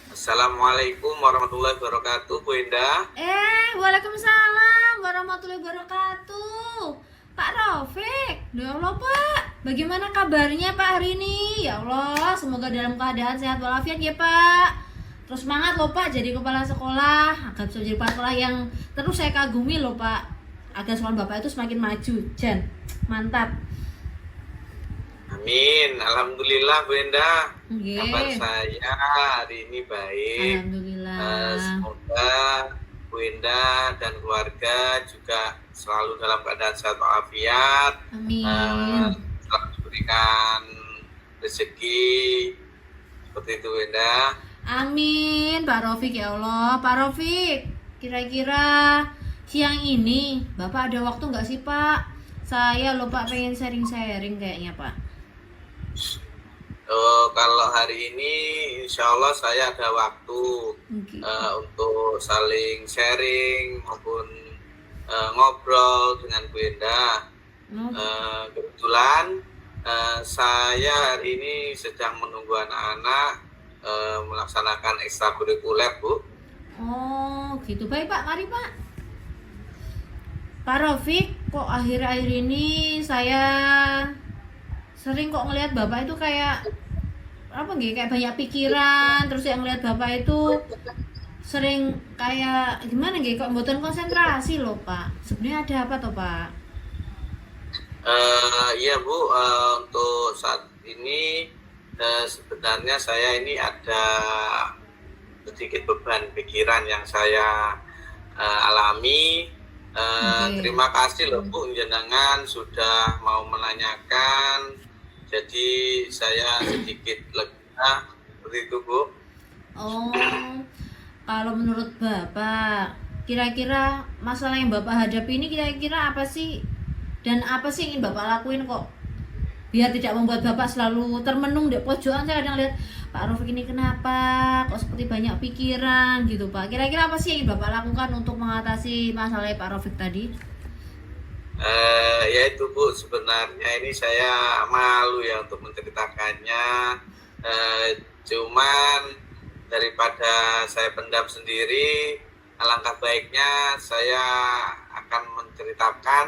Assalamualaikum warahmatullahi wabarakatuh, Bu Indah. Waalaikumsalam warahmatullahi wabarakatuh. Pak Rafiq, ya Allah Pak, bagaimana kabarnya Pak hari ini? Ya Allah, semoga dalam keadaan sehat walafiat ya Pak. Terus semangat loh Pak jadi kepala sekolah, agar bisa jadi kepala sekolah yang terus saya kagumi loh Pak. Agar sekolah Bapak itu semakin maju, Jan. Mantap. Amin, alhamdulillah Bu Indah. Nggih. Kabar saya hari ini baik. Alhamdulillah. Semoga Bu Indah dan keluarga juga selalu dalam keadaan sehat walafiat. Amin. Selalu diberikan rezeki seperti itu, Bu Indah. Amin, Pak Rafiq ya Allah. Pak Rafiq, kira-kira siang ini Bapak ada waktu nggak sih Pak? Saya loh Pak pengen sharing-sharing kayaknya Pak. Kalau hari ini insya Allah saya ada waktu Gitu. untuk saling sharing maupun ngobrol dengan Bu Indah. Kebetulan saya hari ini sedang menunggu anak-anak melaksanakan ekstrakurikuler, Bu. Oh, gitu. Baik Pak, mari Pak. Pak Rafiq, kok akhir-akhir ini saya sering kok ngelihat Bapak itu kayak apa gitu, kayak banyak pikiran, terus yang ngelihat Bapak itu sering kayak gimana gitu, kok mboten konsentrasi loh Pak. Sebenarnya ada apa toh Pak? Iya Bu, untuk saat ini sebenarnya saya ini ada sedikit beban pikiran yang saya alami. Terima kasih loh Bu jenengan sudah mau menanyakan, jadi saya sedikit lega seperti itu Bu. Oh, kalau menurut Bapak, kira-kira masalah yang Bapak hadapi ini kira-kira apa sih? Dan apa sih yang ingin Bapak lakuin kok? Biar tidak membuat Bapak selalu termenung di pojokan. Saya kadang lihat Pak Rafiq ini kenapa kok seperti banyak pikiran gitu Pak. Kira-kira apa sih yang ingin Bapak lakukan untuk mengatasi masalah Pak Rafiq tadi? Ya itu Bu, sebenarnya ini saya malu ya untuk menceritakannya. Cuman daripada saya pendam sendiri, alangkah baiknya saya akan menceritakan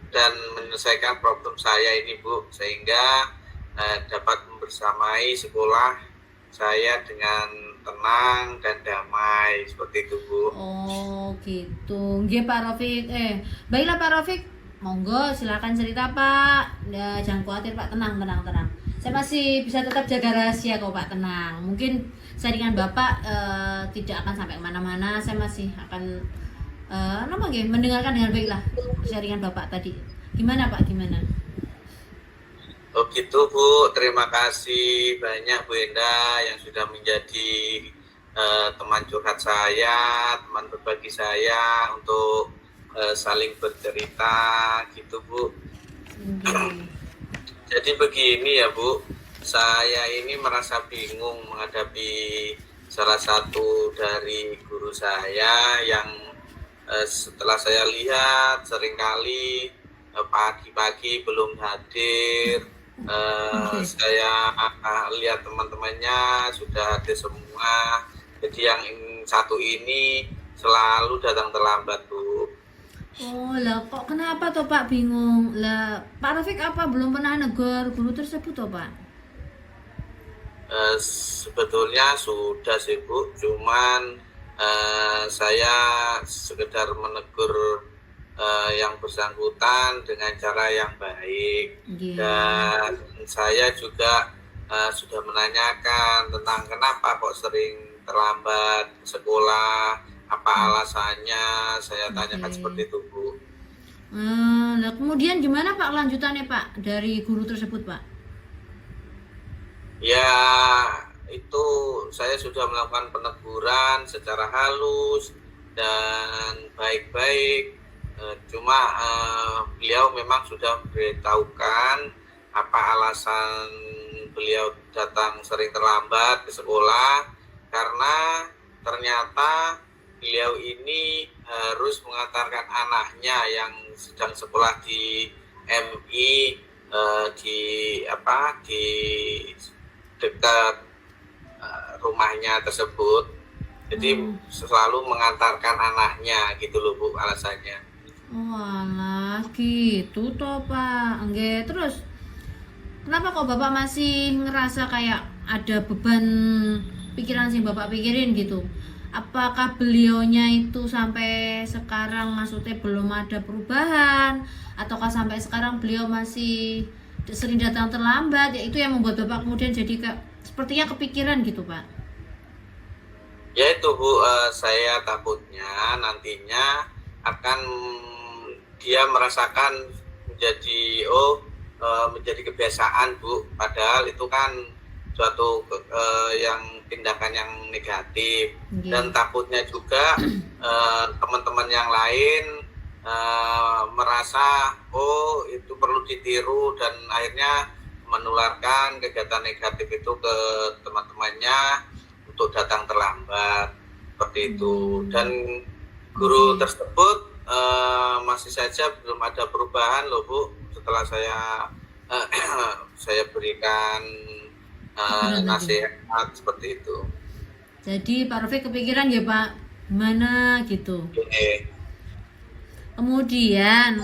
dan menyelesaikan problem saya ini Bu, sehingga dapat membersamai sekolah saya dengan tenang dan damai seperti itu Bu. Oh gitu. Nggih Pak Rafiq. Baiklah Pak Rafiq. Monggo silakan cerita Pak. Ya, jangan khawatir Pak, tenang. Saya masih bisa tetap jaga rahasia kok Pak, tenang. Mungkin saya dengan Bapak tidak akan sampai kemana-mana. Saya masih akan mendengarkan dengan baik lah sharingan Bapak tadi. Gimana Pak? Gimana? Oh gitu Bu, terima kasih banyak Bu Indah yang sudah menjadi teman curhat saya, teman berbagi saya untuk saling bercerita gitu Bu. Jadi begini ya Bu, saya ini merasa bingung menghadapi salah satu dari guru saya yang setelah saya lihat seringkali pagi-pagi belum hadir. Saya lihat teman-temannya sudah hadir semua, jadi yang satu ini selalu datang terlambat Bu. Oh lah, kok kenapa toh Pak bingung? Lah Pak Rafiq apa belum pernah negur guru tersebut toh Pak? Sebetulnya sudah sih Bu, cuman saya sekedar menegur yang bersangkutan dengan cara yang baik. Dan saya juga sudah menanyakan tentang kenapa kok sering terlambat sekolah, apa alasannya, saya tanyakan seperti itu Bu. Nah, kemudian gimana Pak lanjutannya Pak dari guru tersebut Pak? Ya, itu saya sudah melakukan peneguran secara halus dan baik-baik. Cuma beliau memang sudah memberitahukan apa alasan beliau datang sering terlambat ke sekolah, karena ternyata beliau ini harus mengantarkan anaknya yang sedang sekolah di MI, di dekat rumahnya tersebut. Jadi selalu mengantarkan anaknya gitu loh Bu alasannya. Walah, gitu toh Pak. Enggak, terus kenapa kok Bapak masih ngerasa kayak ada beban pikiran sih Bapak pikirin gitu? Apakah beliaunya itu sampai sekarang maksudnya belum ada perubahan, ataukah sampai sekarang beliau masih sering datang terlambat? Ya itu yang membuat Bapak kemudian jadi sepertinya kepikiran gitu Pak. Ya itu Bu, saya takutnya nantinya akan dia merasakan menjadi kebiasaan Bu, padahal itu kan suatu yang tindakan yang negatif. Dan takutnya juga teman-teman yang lain merasa oh itu perlu ditiru dan akhirnya menularkan kegiatan negatif itu ke teman-temannya untuk datang terlambat seperti itu. Dan guru tersebut masih saja belum ada perubahan loh Bu, setelah saya berikan nasihat seperti itu. Jadi Pak Rafiq kepikiran ya Pak, gimana gitu. Kemudian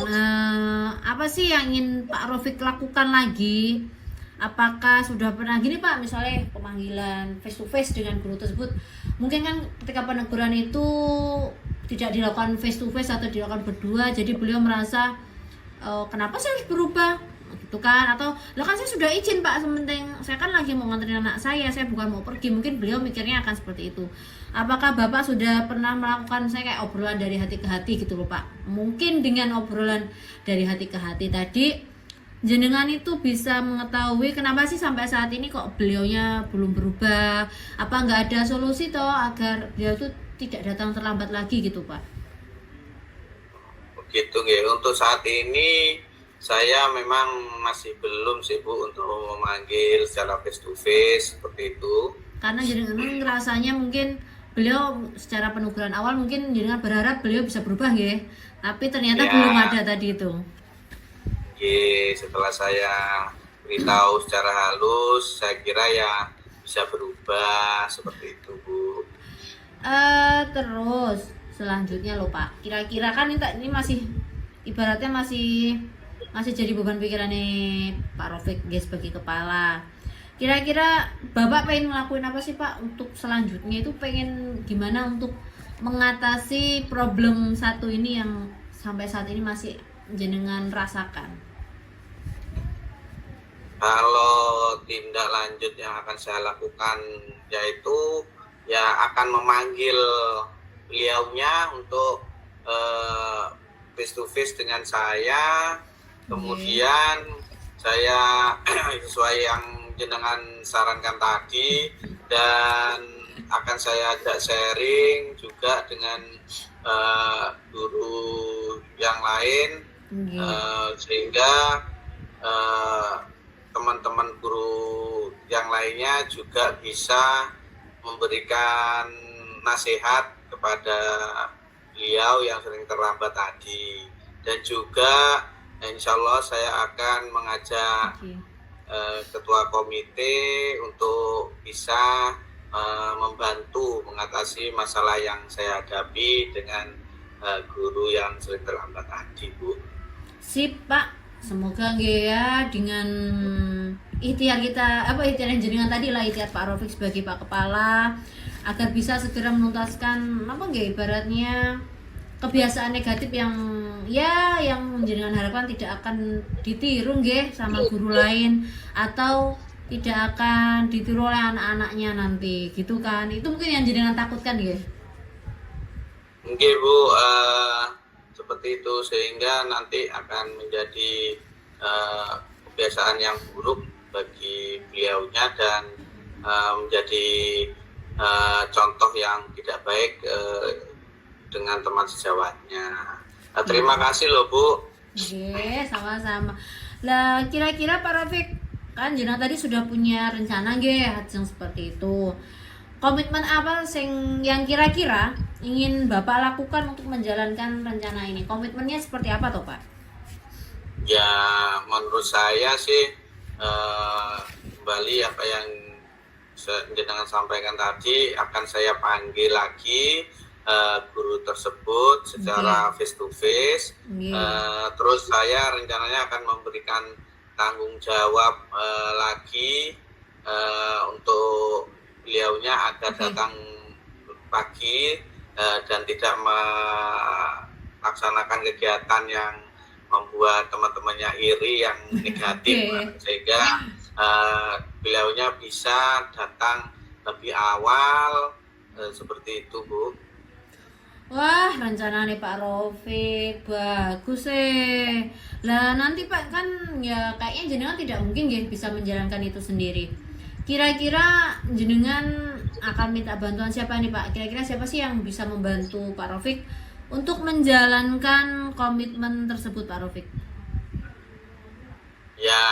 apa sih yang ingin Pak Rafiq lakukan lagi? Apakah sudah pernah gini Pak, misalnya pemanggilan face to face dengan guru tersebut? Mungkin kan ketika peneguran itu tidak dilakukan face to face atau dilakukan berdua, jadi beliau merasa kenapa saya harus berubah gitu kan, atau lah kan saya sudah izin Pak, sementing saya kan lagi mau nganterin anak saya bukan mau pergi. Mungkin beliau mikirnya akan seperti itu. Apakah Bapak sudah pernah melakukan kayak obrolan dari hati ke hati gitu loh Pak? Mungkin dengan obrolan dari hati ke hati tadi jenengan itu bisa mengetahui kenapa sih sampai saat ini kok beliaunya belum berubah, apa nggak ada solusi toh agar beliau itu tidak datang terlambat lagi gitu Pak? Begitu ya, untuk saat ini saya memang masih belum sih Bu untuk memanggil secara face to face seperti itu. Karena jenengan ngerasanya mungkin beliau secara peneguran awal mungkin jenengan berharap beliau bisa berubah ya, tapi ternyata belum ada tadi itu. Setelah saya beritahu secara halus, saya kira ya bisa berubah seperti itu Bu. Terus selanjutnya loh Pak, kira-kira kan ini masih ibaratnya masih jadi beban pikirannya Pak Rafiq guys sebagai kepala. Kira-kira Bapak pengen ngelakuin apa sih Pak untuk selanjutnya itu, pengen gimana untuk mengatasi problem satu ini yang sampai saat ini masih jenengan rasakan? Kalau tindak lanjut yang akan saya lakukan yaitu ya akan memanggil beliaunya untuk face to face dengan saya. Kemudian saya sesuai yang jenengan sarankan tadi, dan akan saya ajak sharing juga dengan guru yang lain, sehingga teman-teman guru yang lainnya juga bisa memberikan nasihat kepada beliau yang sering terlambat tadi. Dan juga insya Allah saya akan mengajak ketua komite untuk bisa membantu mengatasi masalah yang saya hadapi dengan guru yang sering terlambat tadi Bu. Sip Pak, semoga ya dengan ikhtiar ikhtiar yang jenengan tadi lah, ikhtiar Pak Rafiq sebagai Pak Kepala, agar bisa segera menuntaskan ibaratnya kebiasaan negatif yang jenengan harapkan tidak akan ditiru sama guru lain atau tidak akan ditiru oleh anak-anaknya nanti gitu kan. Itu mungkin yang jenengan takutkan Mungkin Bu, seperti itu, sehingga nanti akan menjadi kebiasaan yang buruk bagi beliaunya dan menjadi contoh yang tidak baik dengan teman sejawatnya. Terima kasih loh Bu. Oke, sama-sama. Lah kira-kira Pak Rafiq, kan jenengan tadi sudah punya rencana nggih yang seperti itu. Komitmen apa yang kira-kira ingin Bapak lakukan untuk menjalankan rencana ini? Komitmennya seperti apa toh Pak? Ya menurut saya sih kembali apa yang jenengan sampaikan tadi, akan saya panggil lagi guru tersebut secara face to face. Terus saya rencananya akan memberikan tanggung jawab lagi untuk beliaunya agar datang pagi dan tidak melaksanakan kegiatan yang membuat teman-temannya iri yang negatif, sehingga beliaunya bisa datang lebih awal seperti itu Bu. Wah, rencana nih Pak Rafiq bagus Lah nanti Pak kan ya kayaknya jenengan tidak mungkin ya bisa menjalankan itu sendiri. Kira-kira jenengan akan minta bantuan siapa nih Pak? Kira-kira siapa sih yang bisa membantu Pak Rafiq untuk menjalankan komitmen tersebut Pak Rafiq? Ya,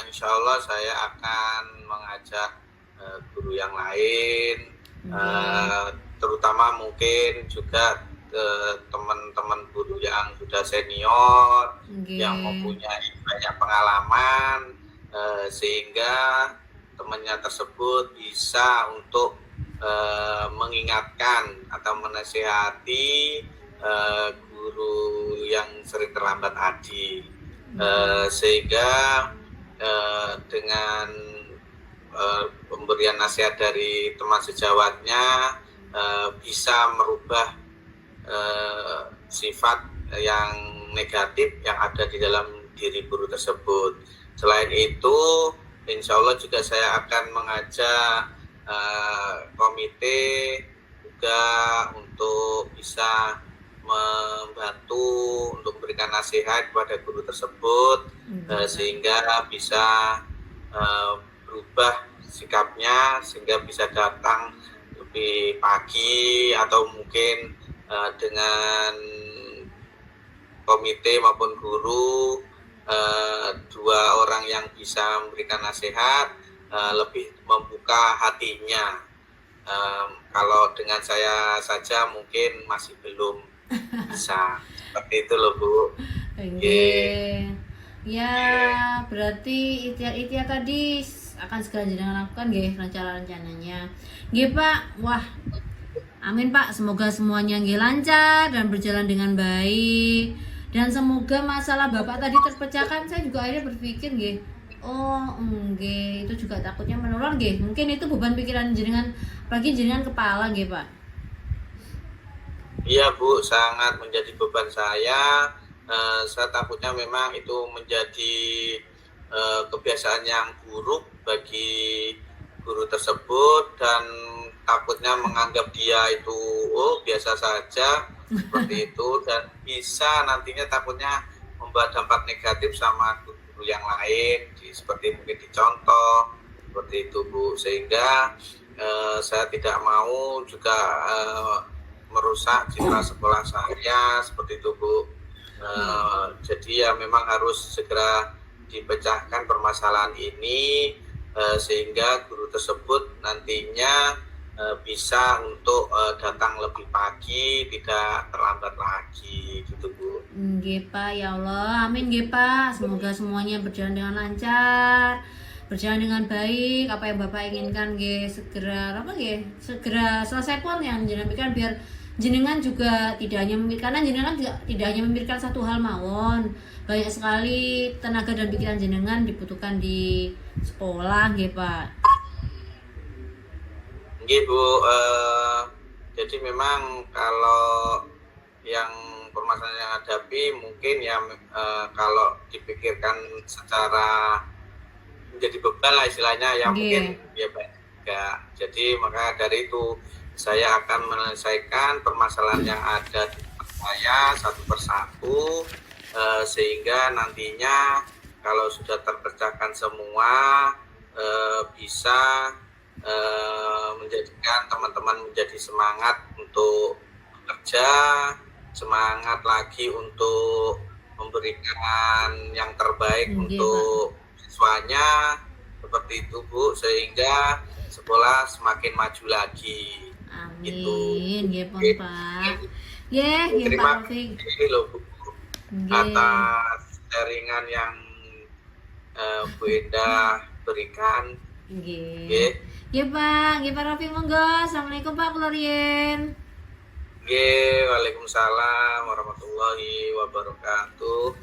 insya Allah saya akan mengajak guru yang lain, terutama mungkin juga teman-teman guru yang sudah senior, yang mempunyai banyak pengalaman, sehingga temannya tersebut bisa untuk mengingatkan atau menasihati guru yang sering terlambat tadi, sehingga dengan pemberian nasihat dari teman sejawatnya bisa merubah sifat yang negatif yang ada di dalam diri guru tersebut. Selain itu, insya Allah juga saya akan mengajak komite juga untuk bisa membantu untuk memberikan nasihat kepada guru tersebut, sehingga bisa berubah sikapnya, sehingga bisa datang lebih pagi, atau mungkin dengan komite maupun guru, dua orang yang bisa memberikan nasihat lebih membuka hatinya. Kalau dengan saya saja mungkin masih belum bisa. Seperti itu loh Bu. Ya, berarti ikhtiar tadi akan segera jenengan lakukan nggih rencana-rencananya. Nggih Pak. Wah. Amin Pak, semoga semuanya nggih lancar dan berjalan dengan baik. Dan semoga masalah Bapak tadi terpecahkan. Saya juga akhirnya berpikir nggih, oh nggih, itu juga takutnya menular nggih. Mungkin itu beban pikiran jenengan, apalagi jenengan kepala nggih Pak. Iya Bu, sangat menjadi beban saya. Saya takutnya memang itu menjadi kebiasaan yang buruk bagi guru tersebut, dan takutnya menganggap dia itu biasa saja seperti itu, dan bisa nantinya takutnya membawa dampak negatif sama guru yang lain, seperti mungkin dicontoh seperti itu Bu, sehingga saya tidak mau juga merusak citra sekolah saya seperti itu Bu. Jadi ya memang harus segera dipecahkan permasalahan ini, sehingga guru tersebut nantinya bisa untuk datang lebih pagi, tidak terlambat lagi gitu Bu. Nggih Pak, ya Allah, amin nggih Pak. Semoga semuanya berjalan dengan lancar, berjalan dengan baik. Apa yang Bapak inginkan nggih segera segera selesai pun yang jenengan pikirkan, biar jenengan juga tidak hanya memikirkan, karena jenengan tidak hanya memikirkan satu hal mawon. Banyak sekali tenaga dan pikiran jenengan dibutuhkan di sekolah nggih Pak. Nggih Bu, jadi memang kalau yang permasalahan yang hadapi mungkin ya kalau dipikirkan secara menjadi beban lah istilahnya, yang mungkin ya baik enggak. Jadi maka dari itu saya akan menyelesaikan permasalahan yang ada di saya satu persatu, sehingga nantinya kalau sudah terpecahkan semua bisa menjadikan teman-teman menjadi semangat untuk bekerja, semangat lagi untuk memberikan yang terbaik Nggih, Pak. untuk siswanya, seperti itu Bu, sehingga sekolah semakin maju lagi. Gitu. Amin, nggih pun Pak. Nggih, nggih Pak Terima Rafiq. kasih loh Bu Nggih. atas sharingan yang Bu Endah berikan. Nggih. Nggih. Nggih Pak, nggih Pak Rafiq monggo. Assalamualaikum Pak kula riyin. Nggih, Waalaikumsalam warahmatullahi wabarakatuh.